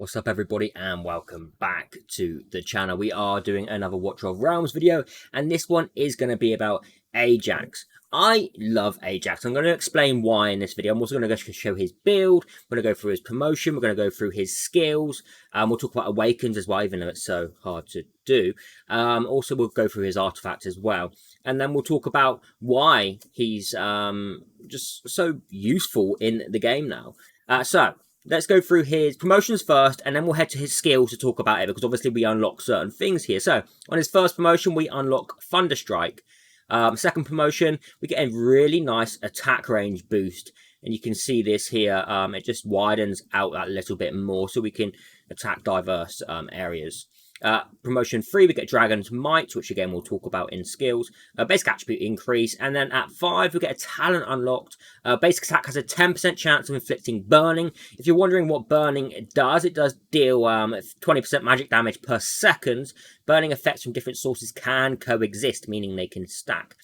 What's up everybody and welcome back to the channel. We are doing another Watch of Realms video and this one is going to be about Ajax. I love Ajax. I'm going to explain why in this video. I'm also going to show his build. We're going to go through his promotion. We're going to go through his skills. We'll talk about Awakens as well, even though it's so hard to do. Also, we'll go through his artifacts as well. And then we'll talk about why he's just so useful in the game now. Let's go through his promotions first, and then we'll head to his skills to talk about it, because obviously we unlock certain things here. So, on his first promotion, we unlock Thunderstrike. Second promotion, we get a really nice attack range boost. And you can see this here, it just widens out that little bit more, so we can attack diverse areas. Promotion 3, we get Dragon's Might, which again we'll talk about in skills. Basic attribute increase, and then at 5 we get a talent unlocked. Basic attack has a 10% chance of inflicting burning. If you're wondering what burning it does deal 20% magic damage per second. Burning effects from different sources can coexist, meaning they can stack.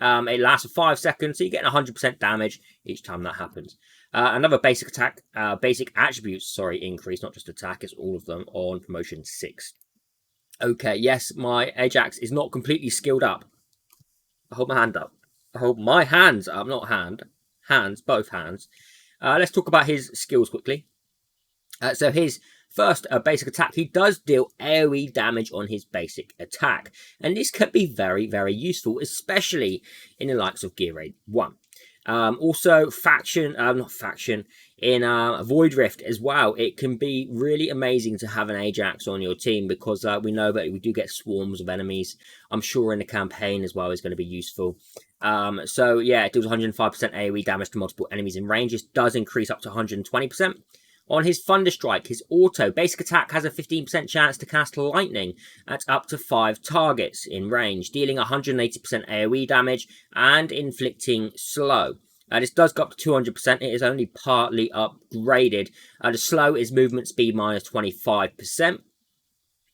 It lasts for 5 seconds, so you're getting 100% damage each time that happens. Another basic attack, basic attributes, increase, not just attack, it's all of them on promotion 6. Okay, yes, my Ajax is not completely skilled up. I hold my hand up. I hold my hands up, not hand. Hands, both hands. Let's talk about his skills quickly. So his first basic attack, he does deal AoE damage on his basic attack. And this could be very, very useful, especially in the likes of Gear Raid 1. Also, in Void Rift as well, it can be really amazing to have an Ajax on your team, because we know that we do get swarms of enemies. I'm sure in the campaign as well is going to be useful. So yeah, it deals 105% AoE damage to multiple enemies in range. This does increase up to 120%. On his Thunderstrike, his auto basic attack has a 15% chance to cast lightning at up to 5 targets in range, dealing 180% AoE damage and inflicting slow. This does go up to 200%. It is only partly upgraded. The slow is movement speed minus 25%.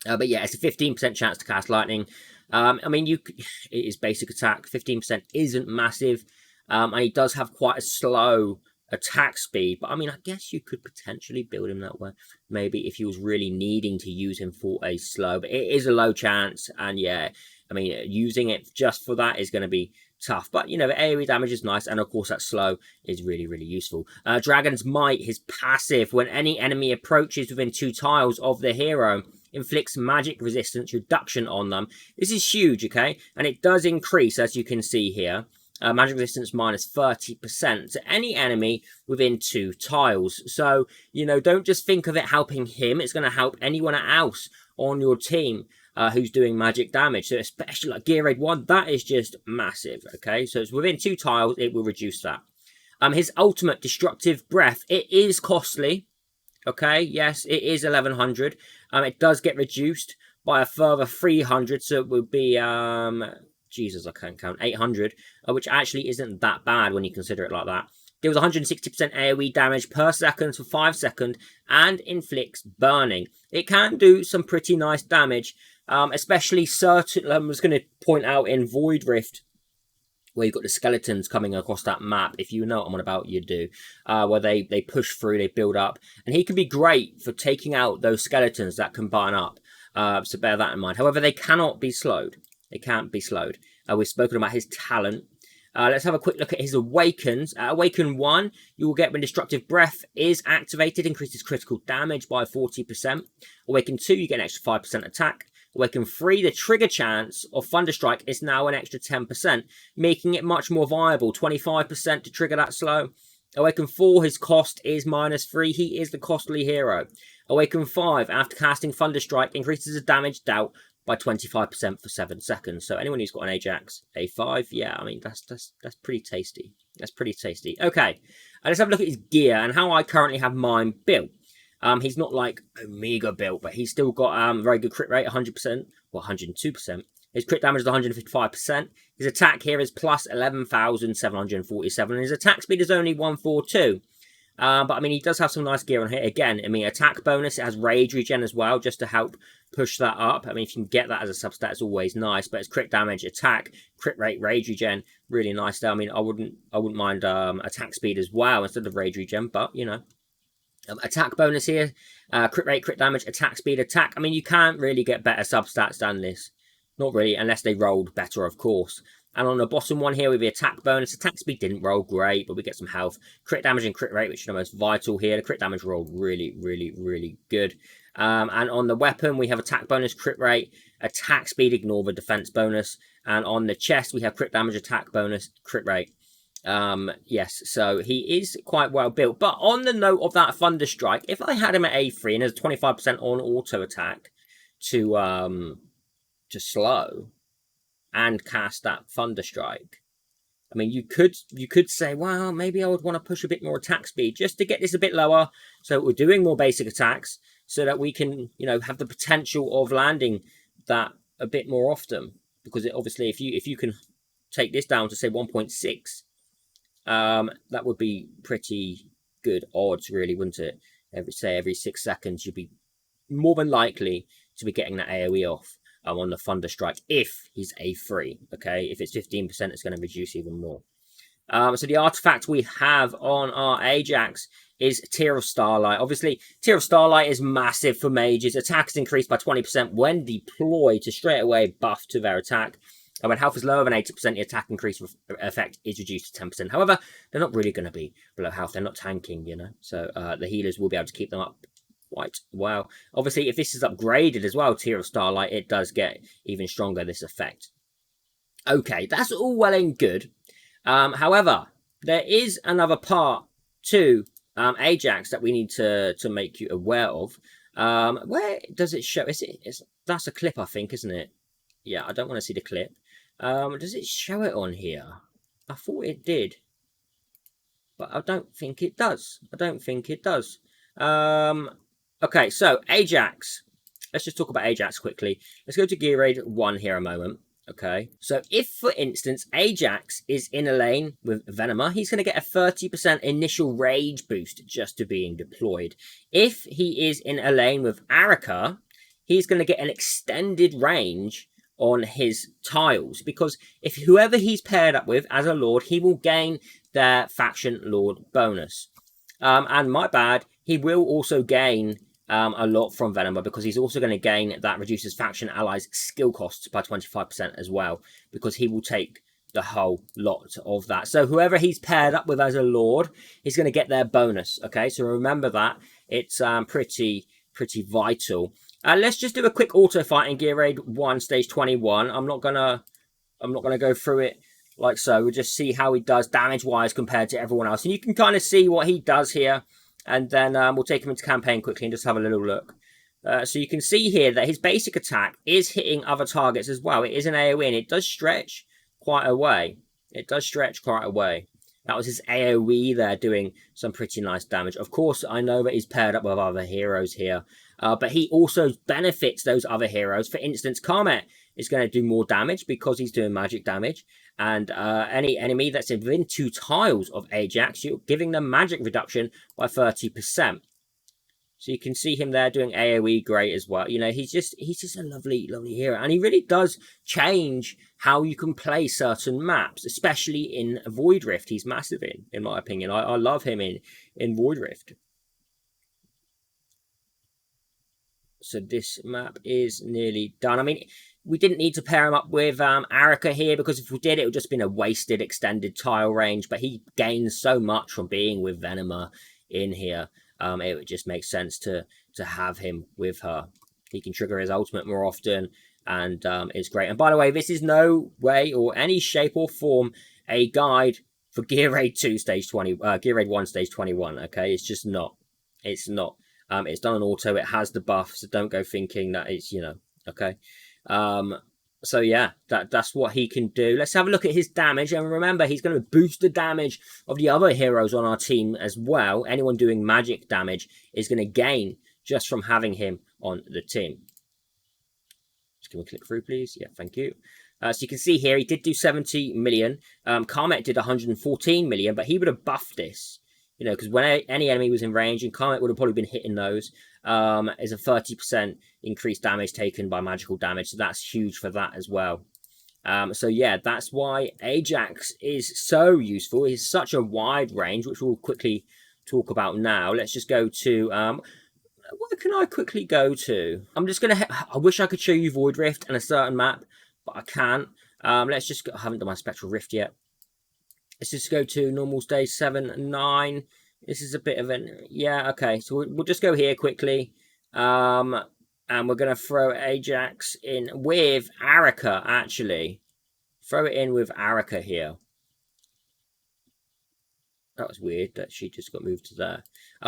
But yeah, it's a 15% chance to cast lightning. It is basic attack. 15% isn't massive. And he does have quite a slow attack speed, but I guess you could potentially build him that way, maybe if you was really needing to use him for a slow, but it is a low chance, and yeah, using it just for that is going to be tough. But the AoE damage is nice, and of course that slow is really, really useful. Dragon's Might, his passive, when any enemy approaches within 2 tiles of the hero, inflicts magic resistance reduction on them. This is huge, okay, and it does increase, as you can see here. Magic resistance minus 30% to any enemy within 2 tiles. So, don't just think of it helping him. It's going to help anyone else on your team who's doing magic damage. So, especially like Gear Raid 1, that is just massive, okay? So, it's within 2 tiles, it will reduce that. His ultimate destructive breath, it is costly, okay? Yes, it is 1100. It does get reduced by a further 300, so it would be... Jesus, I can't count. 800, which actually isn't that bad when you consider it like that. Deals 160% AoE damage per second for 5 seconds and inflicts burning. It can do some pretty nice damage, especially certain... I was going to point out in Void Rift, where you've got the skeletons coming across that map. If you know what I'm on about, you do. Where they push through, they build up. And he can be great for taking out those skeletons that combine up. So bear that in mind. However, they cannot be slowed. It can't be slowed. We've spoken about his talent. Let's have a quick look at his Awakens. At Awaken 1, you will get when Destructive Breath is activated, increases critical damage by 40%. Awaken 2, you get an extra 5% attack. Awaken 3, the trigger chance of Thunderstrike is now an extra 10%, making it much more viable. 25% to trigger that slow. Awaken 4, his cost is minus 3. He is the costly hero. Awaken 5, after casting Thunderstrike, increases the damage dealt by 25% for 7 seconds. So anyone who's got an Ajax A5, yeah, that's pretty tasty. That's pretty tasty. Okay, let's have a look at his gear and how I currently have mine built. He's not like Omega built, but he's still got very good crit rate, 100%, well 102%. His crit damage is 155%. His attack here is plus 11,747. His attack speed is only 142. But he does have some nice gear on here. Again, attack bonus, it has rage regen as well, just to help push that up. If you can get that as a substat, it's always nice. But it's crit damage, attack, crit rate, rage regen, really nice there. I wouldn't mind attack speed as well instead of rage regen, but Attack bonus here, crit rate, crit damage, attack speed, attack. I mean, you can't really get better substats than this. Not really, unless they rolled better, of course. And on the bottom one here, with the attack bonus, attack speed didn't roll great, but we get some health. Crit damage and crit rate, which are the most vital here. The crit damage rolled really, really, really good. And on the weapon, we have attack bonus, crit rate, attack speed, ignore the defense bonus. And on the chest, we have crit damage, attack bonus, crit rate. Yes, so he is quite well built. But on the note of that Thunder Strike, if I had him at A3 and there's 25% on auto attack to slow and cast that Thunder Strike, I mean, you could say, well, maybe I would want to push a bit more attack speed just to get this a bit lower, so we're doing more basic attacks, so that we can, have the potential of landing that a bit more often. Because obviously, if you can take this down to say 1.6. That would be pretty good odds, really, wouldn't it? Every 6 seconds, you'd be more than likely to be getting that AoE off on the Thunder Strike if he's A3. Okay, if it's 15%, it's going to reduce even more. So the artifact we have on our Ajax is Tear of Starlight. Obviously, Tear of Starlight is massive for mages. Attack is increased by 20% when deployed to straight away buff to their attack. And when health is lower than 80%, the attack increase effect is reduced to 10%. However, they're not really going to be below health. They're not tanking, So the healers will be able to keep them up quite well. Obviously, if this is upgraded as well, Tear of Starlight, it does get even stronger, this effect. Okay, that's all well and good. However, there is another part to Ajax that we need to make you aware of. Where does it show? That's a clip, I think, isn't it? Yeah, I don't want to see the clip. Does it show it on here? I thought it did, but I don't think it does. Okay, so Ajax. Let's just talk about Ajax quickly. Let's go to Gear Raid 1 here a moment. Okay, so if, for instance, Ajax is in a lane with Venema, he's going to get a 30% initial rage boost just to being deployed. If he is in a lane with Arica, he's going to get an extended range on his tiles, because if whoever he's paired up with as a lord, he will gain their faction lord bonus. And my bad, he will also gain a lot from Venema, because he's also going to gain that reduces faction allies skill costs by 25% as well, because he will take the whole lot of that. So whoever he's paired up with as a lord, he's going to get their bonus. Okay, so remember that. It's pretty vital. Let's just do a quick auto fight in Gear Raid 1 stage 21. I'm not gonna go through it like so. We'll just see how he does damage wise compared to everyone else, and you can kind of see what he does here. And then we'll take him into campaign quickly and just have a little look. So you can see here that his basic attack is hitting other targets as well. It is an AoE, and it does stretch quite a way. That was his AoE there, doing some pretty nice damage. Of course, I know that he's paired up with other heroes here, but he also benefits those other heroes. For instance, Carmet is going to do more damage because he's doing magic damage. And any enemy that's within 2 tiles of Ajax, you're giving them magic reduction by 30%. So you can see him there doing AoE great as well. He's just a lovely hero. And he really does change how you can play certain maps, especially in Void Rift. He's massive in my opinion. I love him in Void Rift. So this map is nearly done. I mean, we didn't need to pair him up with Arica here, because if we did, it would just been a wasted extended tile range. But he gains so much from being with Venema in here. It would just make sense to have him with her. He can trigger his ultimate more often, and it's great. And by the way, this is no way or any shape or form a guide for Gear Raid 2 stage 20, Gear Raid 1 stage 21. Okay, it's just not. It's not. It's done on auto. It has the buff, so don't go thinking that it's okay. So yeah, that's what he can do. Let's have a look at his damage, and remember, he's going to boost the damage of the other heroes on our team as well. Anyone doing magic damage is going to gain just from having him on the team. Just can we click through, please? Yeah, thank you. So you can see here, he did do 70 million. Carmet did 114 million, but he would have buffed this. Because when any enemy was in range, and Carmet would have probably been hitting those, is a 30% increased damage taken by magical damage. So that's huge for that as well. So yeah, that's why Ajax is so useful. He's such a wide range, which we'll quickly talk about now. Let's just go to where can I quickly go to? I'm just gonna. I wish I could show you Void Rift and a certain map, but I can't. Let's just. I haven't done my Spectral Rift yet. Let's just go to normal stage 7, 9. This is a bit of an yeah. Okay, so we'll just go here quickly. And we're gonna throw Ajax in with Arica. Actually, throw it in with Arica here. That was weird that she just got moved to there.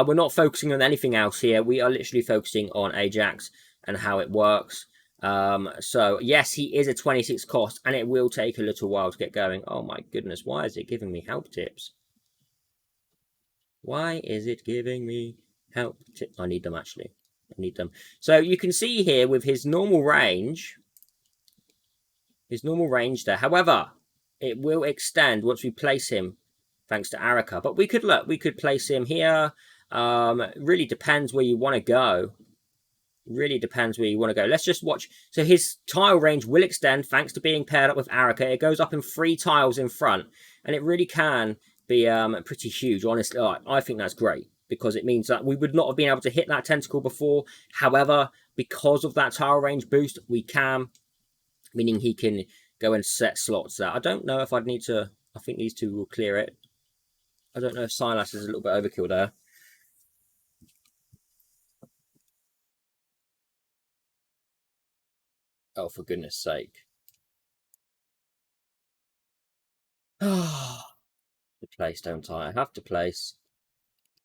We're not focusing on anything else here. We are literally focusing on Ajax and how it works. So, yes, he is a 26 cost, and it will take a little while to get going. Oh, my goodness. Why is it giving me help tips? Why is it giving me help tips? I need them, actually. I need them. So, you can see here with his normal range there. However, it will extend once we place him thanks to Arica. But we could place him here. Really depends where you want to go. Really depends where you want to go. Let's just watch. So his tile range will extend thanks to being paired up with Arica. It goes up in 3 tiles in front. And it really can be pretty huge. Honestly, I think that's great. Because it means that we would not have been able to hit that tentacle before. However, because of that tile range boost, we can. Meaning he can go and set slots there. I don't know if I'd need to. I think these two will clear it. I don't know if Silas is a little bit overkill there. Oh, for goodness sake. Ah, to place, don't I? I have to place.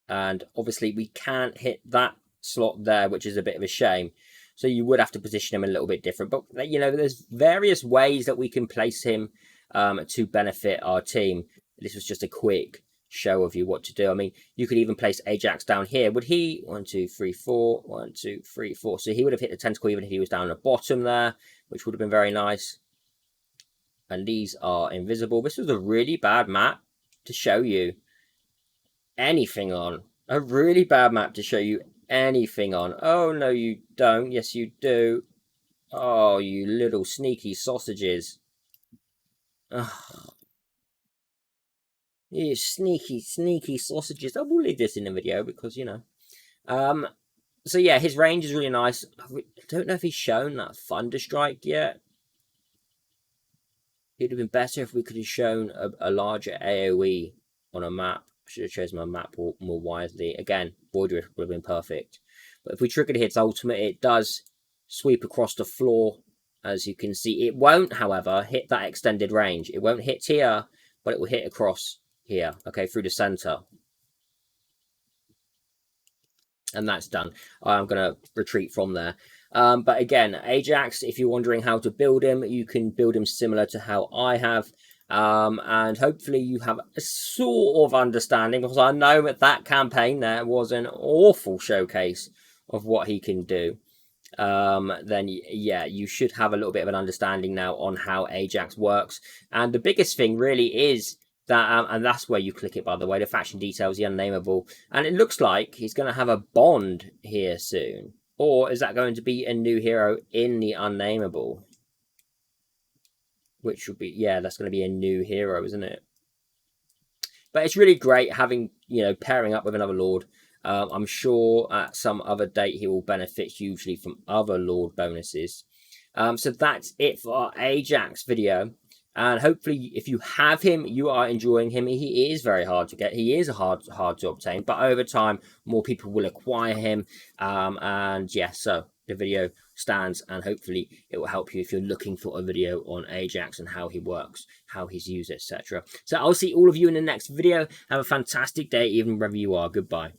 And obviously we can't hit that slot there, which is a bit of a shame. So you would have to position him a little bit different. But, you know, there's various ways that we can place him to benefit our team. This was just a quick show of you what to do. I mean, you could even place Ajax down here. Would he? 1, 2, 3, 4. 1, 2, 3, 4. So he would have hit the tentacle even if he was down the bottom there, which would have been very nice. And these are invisible. This was a really bad map to show you anything on. A really bad map to show you anything on. Oh, no, you don't. Yes, you do. Oh, you little sneaky sausages. Oh. You sneaky, sneaky sausages. I will leave this in the video because, you know. So, yeah, his range is really nice. I don't know if he's shown that Thunder Strike yet. It would have been better if we could have shown a larger AoE on a map. I should have chosen my map more wisely. Again, Void Rift would have been perfect. But if we triggered his ultimate, it does sweep across the floor, as you can see. It won't, however, hit that extended range. It won't hit here, but it will hit across here, okay, through the center. And that's done. I'm going to retreat from there. But again, Ajax, if you're wondering how to build him, you can build him similar to how I have. And hopefully you have a sort of understanding, because I know that campaign there was an awful showcase of what he can do. Then yeah, you should have a little bit of an understanding now on how Ajax works. And the biggest thing really is that, and that's where you click it, by the way, the faction details, the unnameable. And it looks like he's going to have a bond here soon. Or is that going to be a new hero in the unnameable? Which would be, yeah, that's going to be a new hero, isn't it? But it's really great having, you know, pairing up with another Lord. I'm sure at some other date he will benefit hugely from other Lord bonuses. So that's it for our Ajax video. And hopefully, if you have him, you are enjoying him. He is very hard to get. He is hard to obtain. But over time, more people will acquire him. And yeah, so the video stands. And hopefully, it will help you if you're looking for a video on Ajax and how he works, how he's used, etc. So I'll see all of you in the next video. Have a fantastic day, even wherever you are. Goodbye.